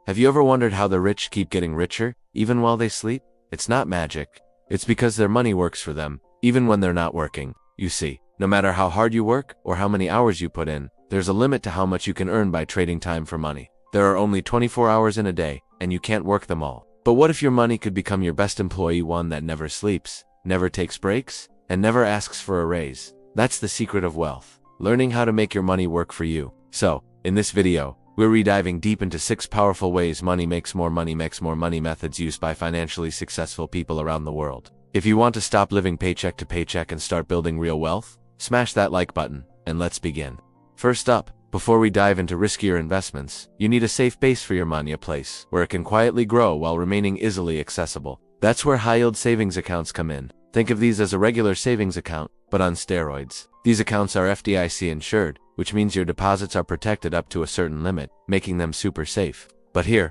Have you ever wondered how the rich keep getting richer, even while they sleep? It's not magic. It's because their money works for them, even when they're not working. You see, no matter how hard you work or how many hours you put in, there's a limit to how much you can earn by trading time for money. There are only 24 hours in a day, and you can't work them all. But what if your money could become your best employee, one that never sleeps, never takes breaks, and never asks for a raise? That's the secret of wealth. Learning how to make your money work for you. So, in this video, we're rediving deep into 6 powerful ways money makes more money methods used by financially successful people around the world. If you want to stop living paycheck to paycheck and start building real wealth, smash that like button, and let's begin. First up, before we dive into riskier investments, you need a safe base for your money, a place where it can quietly grow while remaining easily accessible. That's where high-yield savings accounts come in. Think of these as a regular savings account, but on steroids. These accounts are FDIC insured, which means your deposits are protected up to a certain limit, making them super safe. But here's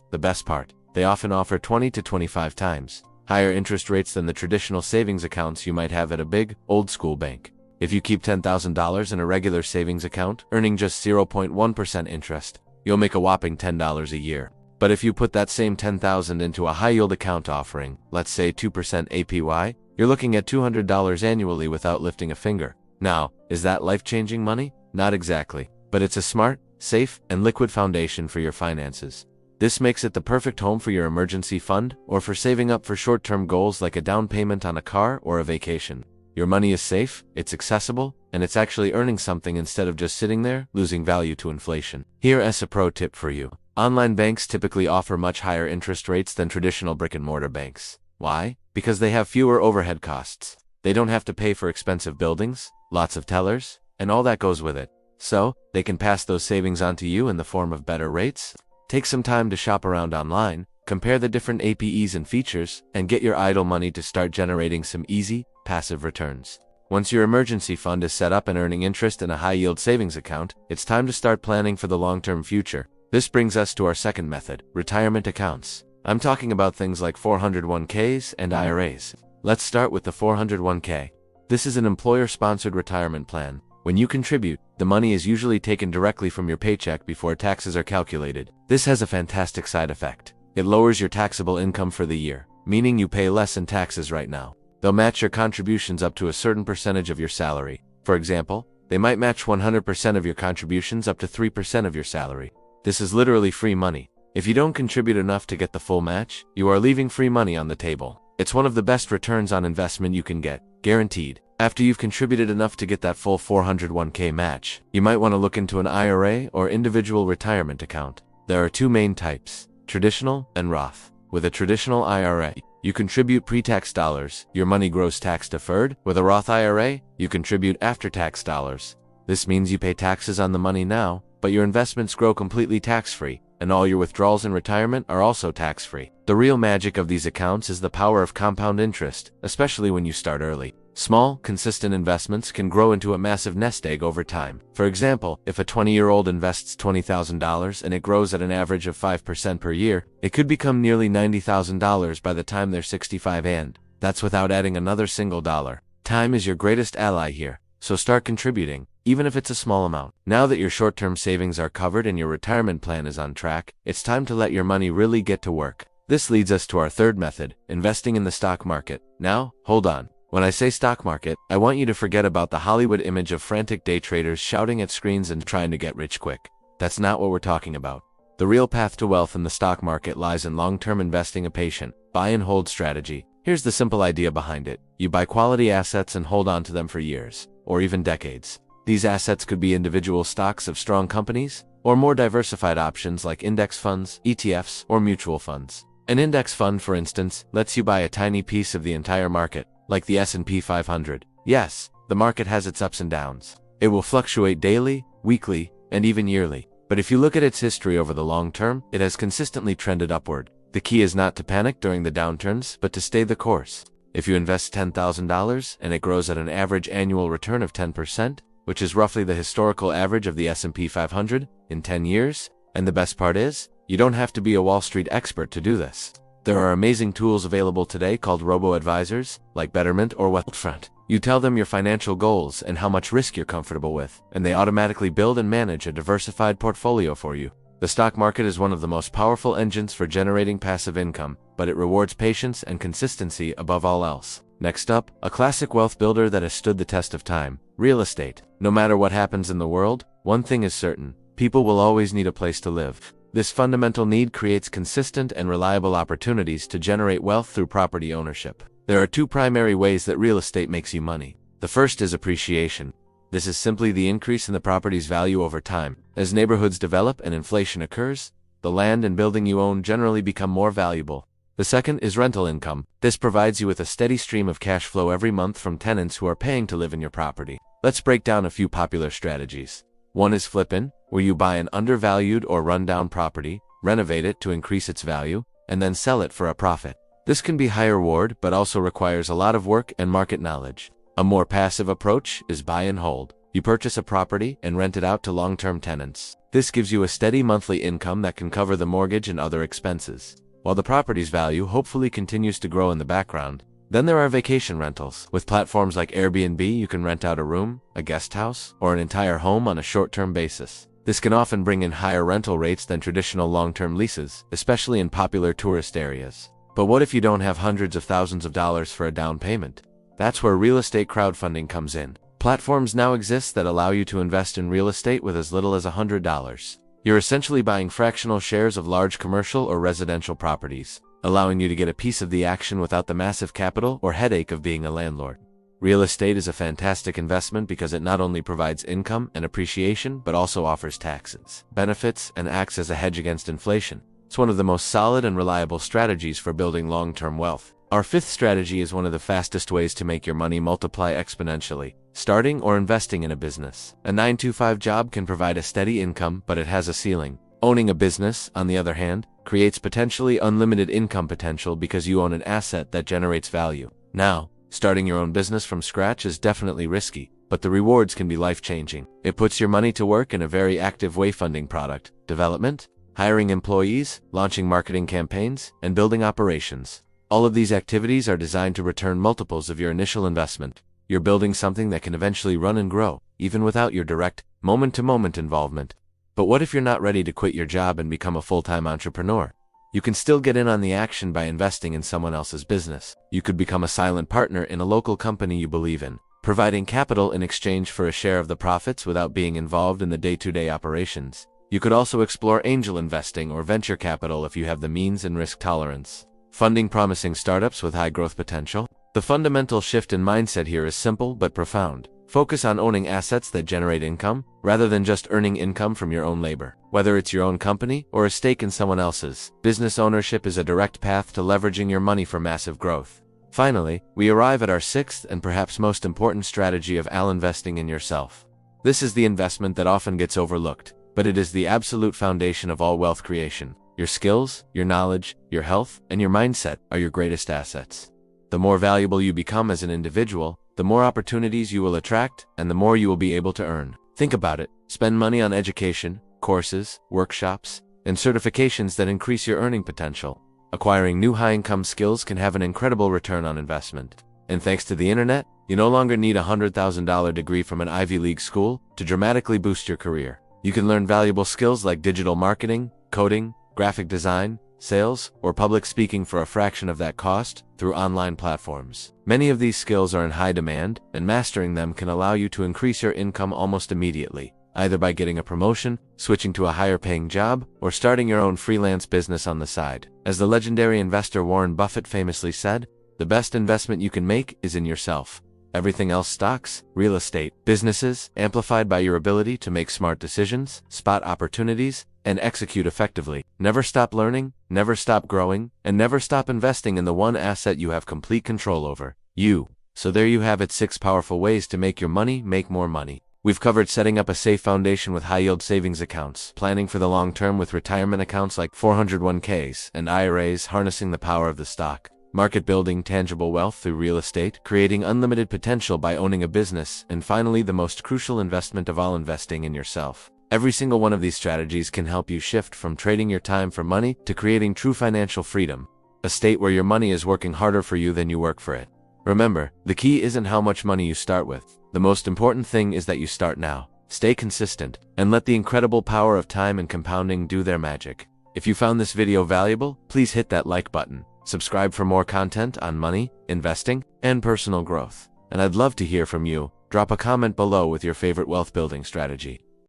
the best part. They often offer 20 to 25 times higher interest rates than the traditional savings accounts you might have at a big, old-school bank. If you keep $10,000 in a regular savings account, earning just 0.1% interest, you'll make a whopping $10 a year. But if you put that same $10,000 into a high-yield account offering, let's say 2% APY, you're looking at $200 annually without lifting a finger. Now, is that life-changing money? Not exactly, but it's a smart, safe, and liquid foundation for your finances. This makes it the perfect home for your emergency fund or for saving up for short-term goals like a down payment on a car or a vacation. Your money is safe, it's accessible, and it's actually earning something instead of just sitting there, losing value to inflation. Here's a pro tip for you. Online banks typically offer much higher interest rates than traditional brick-and-mortar banks. Why? Because they have fewer overhead costs. They don't have to pay for expensive buildings, lots of tellers, and all that goes with it. So, they can pass those savings on to you in the form of better rates. Take some time to shop around online, compare the different APEs and features, and get your idle money to start generating some easy, passive returns. Once your emergency fund is set up and earning interest in a high-yield savings account, it's time to start planning for the long-term future. This brings us to our second method, retirement accounts. I'm talking about things like 401ks and IRAs. Let's start with the 401k. This is an employer-sponsored retirement plan. When you contribute, the money is usually taken directly from your paycheck before taxes are calculated. This has a fantastic side effect. It lowers your taxable income for the year, meaning you pay less in taxes right now. They'll match your contributions up to a certain percentage of your salary. For example, they might match 100% of your contributions up to 3% of your salary. This is literally free money. If you don't contribute enough to get the full match, you are leaving free money on the table. It's one of the best returns on investment you can get, guaranteed. After you've contributed enough to get that full 401k match, you might want to look into an IRA or individual retirement account. There are 2 main types, traditional and Roth. With a traditional IRA, you contribute pre-tax dollars, your money grows tax deferred. With a Roth IRA, you contribute after-tax dollars. This means you pay taxes on the money now, but your investments grow completely tax-free, and all your withdrawals in retirement are also tax-free. The real magic of these accounts is the power of compound interest, especially when you start early. Small, consistent investments can grow into a massive nest egg over time. For example, if a 20-year-old invests $20,000 and it grows at an average of 5% per year, it could become nearly $90,000 by the time they're 65, and that's without adding another single dollar. Time is your greatest ally here, so start contributing, even if it's a small amount. Now that your short-term savings are covered and your retirement plan is on track, it's time to let your money really get to work. This leads us to our third method, investing in the stock market. Now, hold on. When I say stock market, I want you to forget about the Hollywood image of frantic day traders shouting at screens and trying to get rich quick. That's not what we're talking about. The real path to wealth in the stock market lies in long-term investing, a patient, buy-and-hold strategy. Here's the simple idea behind it. You buy quality assets and hold on to them for years, or even decades. These assets could be individual stocks of strong companies, or more diversified options like index funds, ETFs, or mutual funds. An index fund, for instance, lets you buy a tiny piece of the entire market, like the S&P 500. Yes, the market has its ups and downs. It will fluctuate daily, weekly, and even yearly. But if you look at its history over the long term, it has consistently trended upward. The key is not to panic during the downturns, but to stay the course. If you invest $10,000 and it grows at an average annual return of 10%, which is roughly the historical average of the S&P 500 in 10 years, and the best part is, you don't have to be a Wall Street expert to do this. There are amazing tools available today called robo-advisors, like Betterment or Wealthfront. You tell them your financial goals and how much risk you're comfortable with, and they automatically build and manage a diversified portfolio for you. The stock market is one of the most powerful engines for generating passive income, but it rewards patience and consistency above all else. Next up, a classic wealth builder that has stood the test of time: real estate. No matter what happens in the world, one thing is certain: people will always need a place to live. This fundamental need creates consistent and reliable opportunities to generate wealth through property ownership. There are two primary ways that real estate makes you money. The first is appreciation. This is simply the increase in the property's value over time. As neighborhoods develop and inflation occurs, the land and building you own generally become more valuable. The second is rental income. This provides you with a steady stream of cash flow every month from tenants who are paying to live in your property. Let's break down a few popular strategies. One is flip-in, where you buy an undervalued or run-down property, renovate it to increase its value, and then sell it for a profit. This can be high reward, but also requires a lot of work and market knowledge. A more passive approach is buy and hold. You purchase a property and rent it out to long-term tenants. This gives you a steady monthly income that can cover the mortgage and other expenses, while the property's value hopefully continues to grow in the background. Then there are vacation rentals. With platforms like Airbnb, you can rent out a room, a guest house, or an entire home on a short-term basis. This can often bring in higher rental rates than traditional long-term leases, especially in popular tourist areas. But what if you don't have hundreds of thousands of dollars for a down payment? That's where real estate crowdfunding comes in. Platforms now exist that allow you to invest in real estate with as little as $100. You're essentially buying fractional shares of large commercial or residential properties, allowing you to get a piece of the action without the massive capital or headache of being a landlord. Real estate is a fantastic investment because it not only provides income and appreciation, but also offers taxes, benefits, and acts as a hedge against inflation. It's one of the most solid and reliable strategies for building long-term wealth. Our fifth strategy is one of the fastest ways to make your money multiply exponentially: starting or investing in a business. A 9-to-5 job can provide a steady income, but it has a ceiling. Owning a business, on the other hand, creates potentially unlimited income potential because you own an asset that generates value. Now, starting your own business from scratch is definitely risky, but the rewards can be life-changing. It puts your money to work in a very active way, funding product development, hiring employees, launching marketing campaigns, and building operations. All of these activities are designed to return multiples of your initial investment. You're building something that can eventually run and grow, even without your direct, moment-to-moment involvement. But what if you're not ready to quit your job and become a full-time entrepreneur? You can still get in on the action by investing in someone else's business. You could become a silent partner in a local company you believe in, providing capital in exchange for a share of the profits without being involved in the day-to-day operations. You could also explore angel investing or venture capital if you have the means and risk tolerance. Funding promising startups with high growth potential. The fundamental shift in mindset here is simple but profound. Focus on owning assets that generate income, rather than just earning income from your own labor. Whether it's your own company or a stake in someone else's, business ownership is a direct path to leveraging your money for massive growth. Finally, we arrive at our sixth and perhaps most important strategy of investing in yourself. This is the investment that often gets overlooked, but it is the absolute foundation of all wealth creation. Your skills, your knowledge, your health, and your mindset are your greatest assets. The more valuable you become as an individual, the more opportunities you will attract, and the more you will be able to earn. Think about it. Spend money on education, courses, workshops, and certifications that increase your earning potential. Acquiring new high-income skills can have an incredible return on investment. And thanks to the internet, you no longer need a $100,000 degree from an Ivy League school to dramatically boost your career. You can learn valuable skills like digital marketing, coding, graphic design, sales, or public speaking for a fraction of that cost through online platforms. Many of these skills are in high demand, and mastering them can allow you to increase your income almost immediately, either by getting a promotion, switching to a higher-paying job, or starting your own freelance business on the side. As the legendary investor Warren Buffett famously said, "The best investment you can make is in yourself. Everything else, stocks, real estate, businesses, amplified by your ability to make smart decisions, spot opportunities, and execute effectively." Never stop learning, never stop growing, and never stop investing in the one asset you have complete control over: you. So there you have it, 6 powerful ways to make your money make more money. We've covered setting up a safe foundation with high-yield savings accounts, planning for the long term with retirement accounts like 401ks and IRAs, harnessing the power of the stock market, building tangible wealth through real estate, creating unlimited potential by owning a business, and finally, the most crucial investment of all, investing in yourself. Every single one of these strategies can help you shift from trading your time for money to creating true financial freedom, a state where your money is working harder for you than you work for it. Remember, the key isn't how much money you start with. The most important thing is that you start now. Stay consistent, and let the incredible power of time and compounding do their magic. If you found this video valuable, please hit that like button. Subscribe for more content on money, investing, and personal growth. And I'd love to hear from you. Drop a comment below with your favorite wealth building strategy.